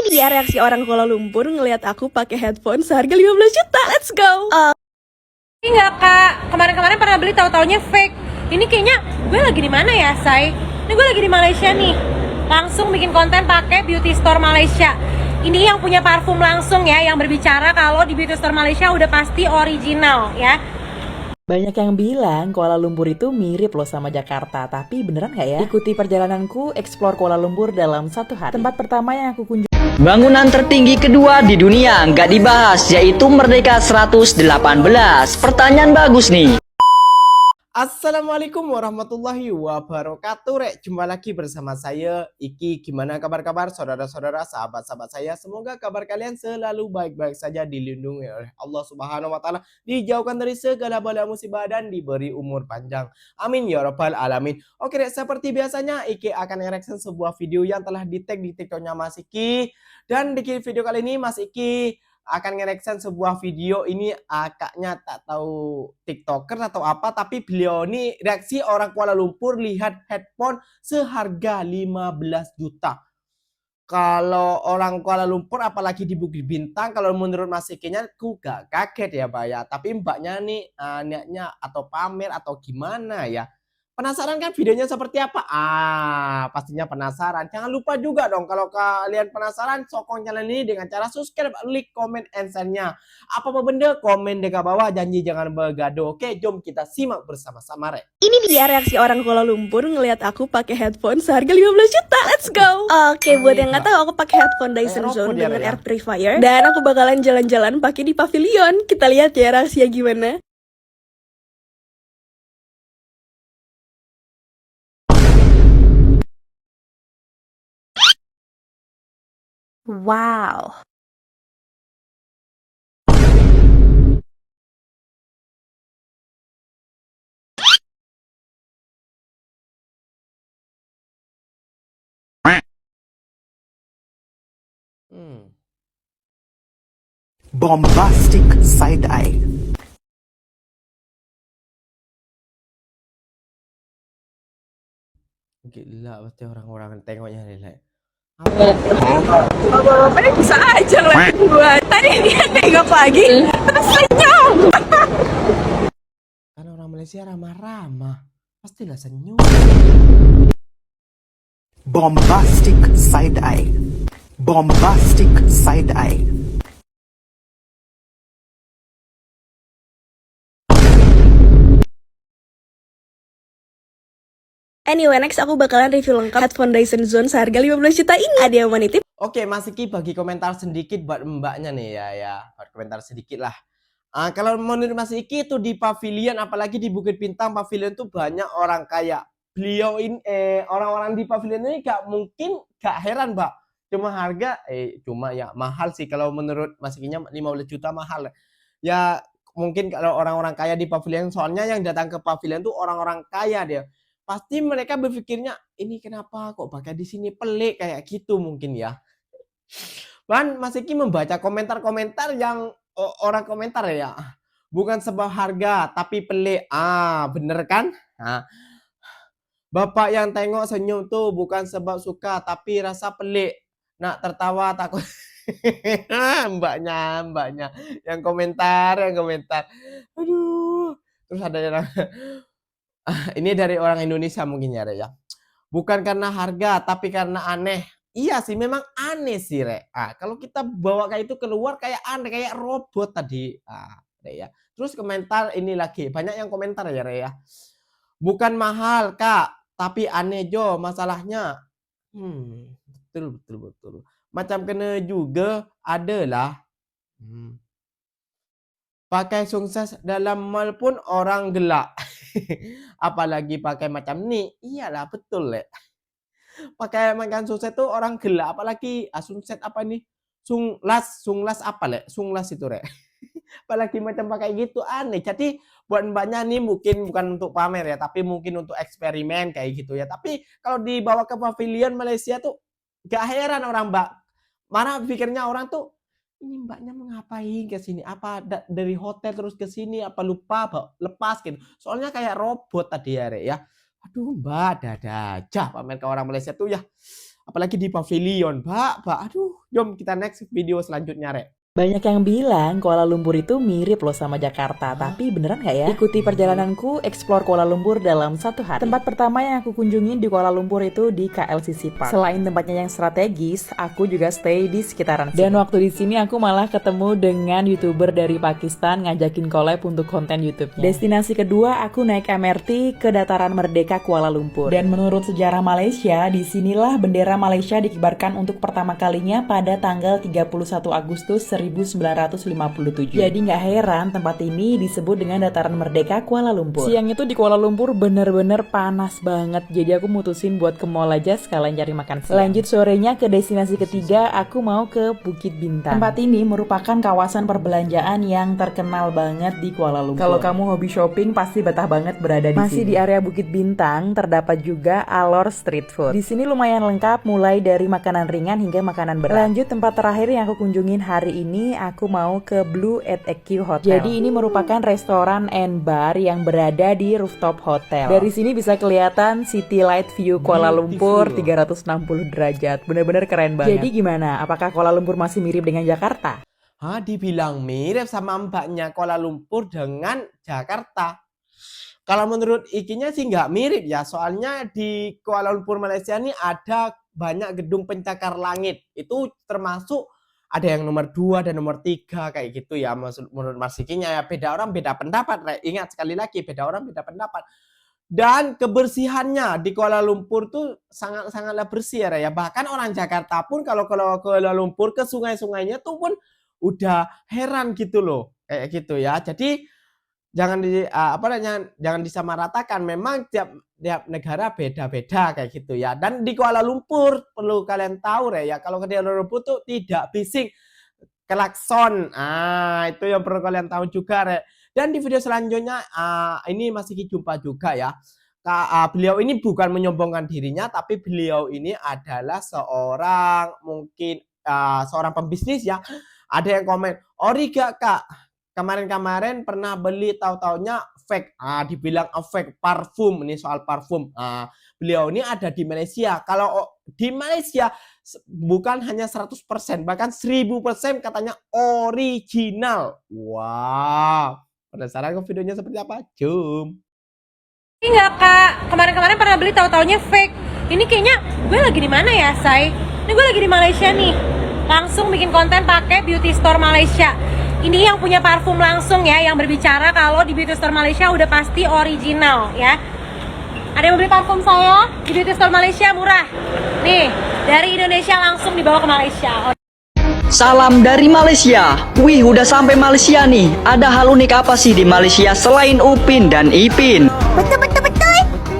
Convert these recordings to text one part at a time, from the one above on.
dia reaksi orang Kuala Lumpur ngelihat aku pakai headphone seharga 15 juta. Let's go. Ini nggak kak, kemarin-kemarin pernah beli tahu-taunya fake. Ini kayaknya gue lagi di mana ya, Say? Ini gue lagi di Malaysia nih. Langsung bikin konten pakai beauty store Malaysia. Ini yang punya parfum langsung ya, yang berbicara kalau di beauty store Malaysia udah pasti original ya. Banyak yang bilang Kuala Lumpur itu mirip loh sama Jakarta, tapi beneran nggak ya? Ikuti perjalananku explore Kuala Lumpur dalam 1 hari. Tempat pertama yang aku kunjungi. Bangunan tertinggi kedua di dunia nggak dibahas, yaitu Merdeka 118. Pertanyaan bagus nih. Assalamualaikum warahmatullahi wabarakatuh. Jumpa lagi bersama saya Iki. Gimana kabar-kabar saudara-saudara, sahabat-sahabat saya? Semoga kabar kalian selalu baik-baik saja, dilindungi oleh Allah Subhanahu wa taala, dijauhkan dari segala bala musibah dan diberi umur panjang. Amin ya rabbal alamin. Oke, seperti biasanya Iki akan reaction sebuah video yang telah di-tag di TikToknya Mas Iki. Dan di video kali ini Mas Iki akan nge-reaction sebuah video. Ini kakaknya tak tahu TikToker atau apa, tapi beliau ini reaksi orang Kuala Lumpur lihat headphone seharga 15 juta. Kalau orang Kuala Lumpur apalagi di Bukit Bintang, kalau menurut Mas Iki-nya aku gak kaget ya Mbak ya. Tapi mbaknya nih niatnya atau pamer atau gimana ya. Penasaran kan videonya seperti apa? Pastinya penasaran. Jangan lupa juga dong kalau kalian penasaran, sokong channel ini dengan cara subscribe, like, comment, and share-nya. Apa-apa benda, komen di bawah, janji jangan bergaduh. Oke, jom kita simak bersama-sama, Ini dia reaksi orang Kuala Lumpur ngelihat aku pakai headphone seharga 15 juta. Let's go. Oke, buat yang nggak tahu, aku pakai headphone Dyson Zone dengan air purifier. Dan aku bakalan jalan-jalan pakai di pavilion. Kita lihat ya reaksinya gimana. Wow. Bombastic side eye. Gila, pasti orang-orang tengoknya nih. Bapak bisa aja ngeliatin gue. Tadi dia nengok lagi, terus senyum. Kan orang Malaysia ramah-ramah, pastilah senyum. Bombastic side eye. Bombastic side eye. Anyway, next aku bakalan review lengkap headphone Dyson Zone seharga 15 juta ini. Ada yang mau nitip? Oke, Mas Iki bagi komentar sedikit buat mbaknya nih ya. Buat komentar sedikit lah. Kalau menurut Mas Iki itu di pavilion, apalagi di Bukit Bintang pavilion tuh banyak orang kaya. Beliau ini orang-orang di pavilion ini gak heran, Mbak. Cuma harga cuma ya mahal sih kalau menurut Mas Ikinya 15 juta mahal. Ya mungkin kalau orang-orang kaya di pavilion, soalnya yang datang ke pavilion tuh orang-orang kaya dia. Pasti mereka berpikirnya ini kenapa kok pakai di sini, pelik kayak gitu mungkin ya. Dan Mas Iki membaca komentar-komentar yang orang komentar ya. Bukan sebab harga tapi pelik. Bener kan? Bapak yang tengok senyum tuh bukan sebab suka tapi rasa pelik. Nak tertawa takut. mbaknya yang komentar. Aduh. Terus ada yang ini dari orang Indonesia mungkin ya, ya. Bukan karena harga, tapi karena aneh. Iya sih, memang aneh sih, kalau kita bawa kayak itu keluar kayak aneh, kayak robot tadi. Ya. Terus komentar ini lagi, banyak yang komentar ya, ya. Bukan mahal, Kak, tapi aneh Jo, masalahnya. Betul. Macam kena juga, adalah. Pakai sukses dalam mall pun orang gelak. Apalagi pakai macam ni. Iyalah betul pakai makan sukses tuh orang gelak, apalagi sukses apa nih? Sunglas apa Sunglas itu apalagi macam pakai gitu aneh. Jadi buat mbaknya nih mungkin bukan untuk pamer ya, tapi mungkin untuk eksperimen kayak gitu ya. Tapi kalau dibawa ke pavilion Malaysia tuh gak heran orang mbak. Mana pikirnya orang tuh ini mbaknya mau ngapain ke sini? Apa dari hotel terus ke sini? Apa lupa lepas gitu? Soalnya kayak robot tadi ya. Aduh mbak, ada aja pamer ke orang Malaysia tuh ya. Apalagi di pavilion, mbak. Aduh, Jom kita next video selanjutnya, Rek. Banyak yang bilang Kuala Lumpur itu mirip loh sama Jakarta, tapi beneran nggak ya? Ikuti perjalananku explore Kuala Lumpur dalam 1 hari. Tempat pertama yang aku kunjungin di Kuala Lumpur itu di KLCC Park. Selain tempatnya yang strategis, aku juga stay di sekitaran sini. Dan waktu di sini aku malah ketemu dengan YouTuber dari Pakistan ngajakin collab untuk konten YouTube-nya. Destinasi kedua, aku naik MRT ke Dataran Merdeka Kuala Lumpur. Dan menurut sejarah Malaysia, disinilah bendera Malaysia dikibarkan untuk pertama kalinya pada tanggal 31 Agustus 1957. Jadi nggak heran tempat ini disebut dengan Dataran Merdeka Kuala Lumpur. Siang itu di Kuala Lumpur bener-bener panas banget, jadi aku mutusin buat ke mall aja sekalian cari makan siang. Lanjut sorenya ke destinasi ketiga, aku mau ke Bukit Bintang. Tempat ini merupakan kawasan perbelanjaan yang terkenal banget di Kuala Lumpur. Kalau kamu hobi shopping pasti betah banget berada di sini. Masih di area Bukit Bintang terdapat juga Alor Street Food. Di sini lumayan lengkap mulai dari makanan ringan hingga makanan berat. Lanjut tempat terakhir yang aku kunjungin hari ini, aku mau ke Blue at EQ Hotel. Jadi ini merupakan restoran and bar yang berada di rooftop hotel. Dari sini bisa kelihatan City Light View Kuala Lumpur 360 derajat. Bener-bener keren banget. Jadi gimana? Apakah Kuala Lumpur masih mirip dengan Jakarta? Dibilang mirip sama mbaknya Kuala Lumpur dengan Jakarta. Kalau menurut Ikinya sih nggak mirip ya. Soalnya di Kuala Lumpur Malaysia ini ada banyak gedung pencakar langit. Itu termasuk ada yang nomor 2 dan nomor 3 kayak gitu ya. Menurut Mas Ikinya ya, beda orang beda pendapat. Ingat sekali lagi, beda orang beda pendapat. Dan kebersihannya di Kuala Lumpur tuh sangatlah bersih ya. Bahkan orang Jakarta pun kalau Kuala Lumpur ke sungai-sungainya tuh pun udah heran gitu loh. Kayak gitu ya. Jadi jangan disamaratakan. Memang tiap negara beda-beda kayak gitu ya. Dan di Kuala Lumpur perlu kalian tahu ya, kalau ke Kuala Lumpur tuh tidak bising klakson. Itu yang perlu kalian tahu juga, Rek. Dan di video selanjutnya ini masih jumpa juga ya. Beliau ini bukan menyombongkan dirinya, tapi beliau ini adalah seorang seorang pembisnis ya. Ada yang komen, "Ori gak, Kak? Kemarin-kemarin pernah beli tahu-taunya fake." Dibilang fake parfum. Ini soal parfum. Beliau ini ada di Malaysia. Kalau di Malaysia bukan hanya 100%, bahkan 1000% katanya original. Wow. Penasaran ke videonya seperti apa? Jom. Enggak, Kak. Kemarin-kemarin pernah beli tahu-taunya fake. Ini kayaknya gue lagi di mana ya, Say? Ini gue lagi di Malaysia nih. Langsung bikin konten pakai beauty store Malaysia. Ini yang punya parfum langsung ya, yang berbicara kalau di beauty store Malaysia udah pasti original ya. Ada yang mau beli parfum saya di beauty store Malaysia murah. Nih, dari Indonesia langsung dibawa ke Malaysia. Salam dari Malaysia. Wih, udah sampai Malaysia nih. Ada hal unik apa sih di Malaysia selain Upin dan Ipin? Betul.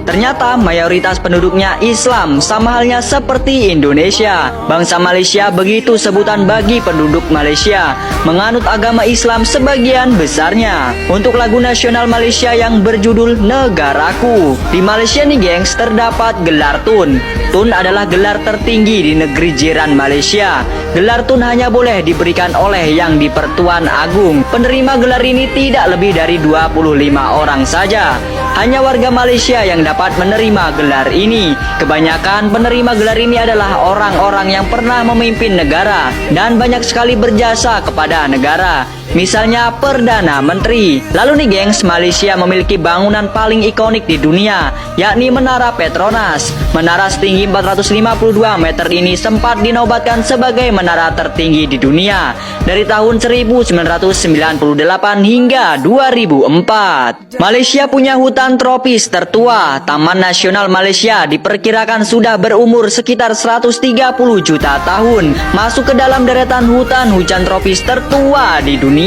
Ternyata mayoritas penduduknya Islam, sama halnya seperti Indonesia. Bangsa Malaysia begitu sebutan bagi penduduk Malaysia, menganut agama Islam sebagian besarnya. Untuk lagu nasional Malaysia yang berjudul Negaraku, di Malaysia nih gengs terdapat gelar Tun. Tun adalah gelar tertinggi di negeri jiran Malaysia. Gelar Tun hanya boleh diberikan oleh yang di-Pertuan Agung. Penerima gelar ini tidak lebih dari 25 orang saja. Hanya warga Malaysia yang dapat menerima gelar ini. Kebanyakan penerima gelar ini adalah orang-orang yang pernah memimpin negara dan banyak sekali berjasa kepada negara. Misalnya Perdana Menteri. Lalu nih gengs, Malaysia memiliki bangunan paling ikonik di dunia, yakni Menara Petronas. Menara setinggi 452 meter ini sempat dinobatkan sebagai menara tertinggi di dunia dari tahun 1998 hingga 2004. Malaysia punya hutan tropis tertua. Taman Nasional Malaysia diperkirakan sudah berumur sekitar 130 juta tahun. Masuk ke dalam deretan hutan hujan tropis tertua di dunia.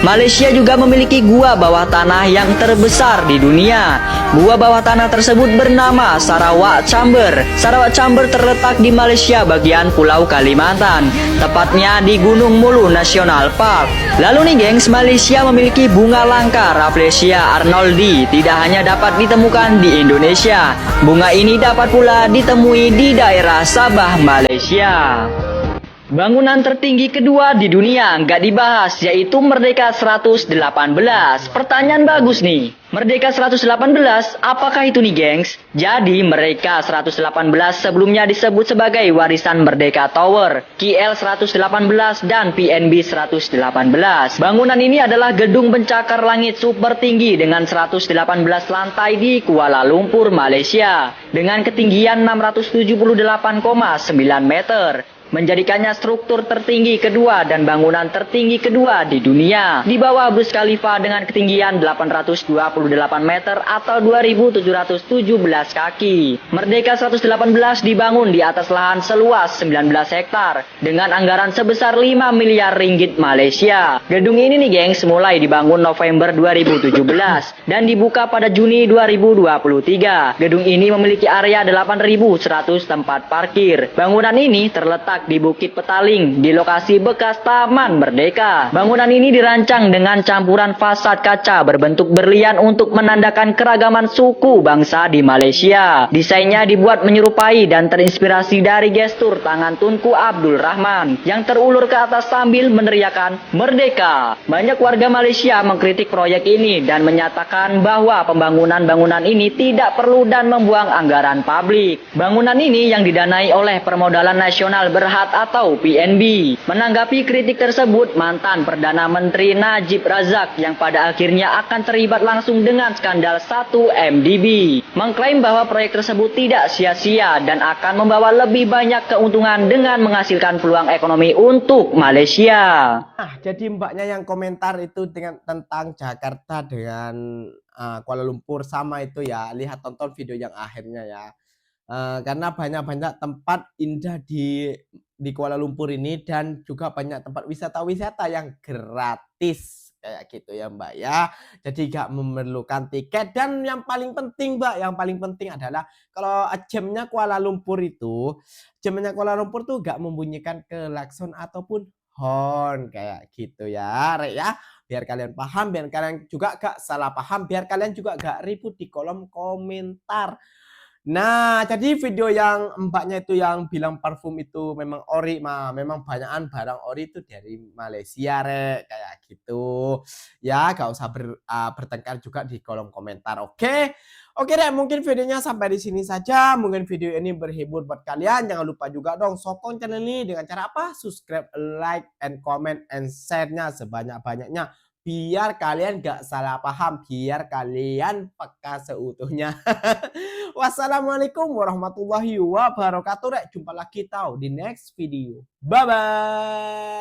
Malaysia juga memiliki gua bawah tanah yang terbesar di dunia. Gua bawah tanah tersebut bernama Sarawak Chamber. Sarawak Chamber terletak di Malaysia bagian Pulau Kalimantan, tepatnya di Gunung Mulu National Park. Lalu nih gengs, Malaysia memiliki bunga langka Rafflesia arnoldi. Tidak hanya dapat ditemukan di Indonesia, bunga ini dapat pula ditemui di daerah Sabah, Malaysia. Bangunan tertinggi kedua di dunia nggak dibahas, yaitu Merdeka 118. Pertanyaan bagus nih. Merdeka 118, apakah itu nih gengs? Jadi Merdeka 118 sebelumnya disebut sebagai Warisan Merdeka Tower, KL 118 dan PNB 118. Bangunan ini adalah gedung pencakar langit super tinggi dengan 118 lantai di Kuala Lumpur, Malaysia, dengan ketinggian 678,9 meter. Menjadikannya struktur tertinggi kedua dan bangunan tertinggi kedua di dunia, di bawah Burj Khalifa dengan ketinggian 828 meter atau 2.717 kaki. Merdeka 118 dibangun di atas lahan seluas 19 hektar dengan anggaran sebesar 5 miliar ringgit Malaysia. Gedung ini nih gengs mulai dibangun November 2017 dan dibuka pada Juni 2023. Gedung ini memiliki area 8.100 tempat parkir. Bangunan ini terletak di Bukit Petaling di lokasi bekas Taman Merdeka. Bangunan ini dirancang dengan campuran fasad kaca berbentuk berlian untuk menandakan keragaman suku bangsa di Malaysia. Desainnya dibuat menyerupai dan terinspirasi dari gestur tangan Tunku Abdul Rahman yang terulur ke atas sambil meneriakan Merdeka. Banyak warga Malaysia mengkritik proyek ini dan menyatakan bahwa pembangunan-bangunan ini tidak perlu dan membuang anggaran publik. Bangunan ini yang didanai oleh Permodalan Nasional Berhad atau PNB. Menanggapi kritik tersebut, mantan Perdana Menteri Najib Razak yang pada akhirnya akan terlibat langsung dengan skandal 1MDB mengklaim bahwa proyek tersebut tidak sia-sia dan akan membawa lebih banyak keuntungan dengan menghasilkan peluang ekonomi untuk Malaysia. Nah, jadi mbaknya yang komentar itu dengan tentang Jakarta dengan Kuala Lumpur sama itu ya, lihat tonton video yang akhirnya ya. Karena banyak-banyak tempat indah di Kuala Lumpur ini dan juga banyak tempat wisata-wisata yang gratis kayak gitu ya Mbak ya. Jadi gak memerlukan tiket dan yang paling penting Mbak, yang paling penting adalah kalau jamnya Kuala Lumpur tuh gak membunyikan klakson ataupun horn kayak gitu ya Rek ya. Biar kalian paham, biar kalian juga gak salah paham, biar kalian juga gak ribut di kolom komentar. Nah, jadi video yang mbaknya itu yang bilang parfum itu memang ori, memang banyakan barang ori itu dari Malaysia, Rek, kayak gitu. Ya, gak usah bertengkar juga di kolom komentar, oke? Oke, Rek, mungkin videonya sampai di sini saja. Mungkin video ini berhibur buat kalian. Jangan lupa juga dong sokong channel ini dengan cara apa? Subscribe, like, and comment, and share-nya sebanyak-banyaknya. Biar kalian gak salah paham, biar kalian peka seutuhnya. Wassalamualaikum warahmatullahi wabarakatuh. Jumpa lagi tau di next video. Bye bye.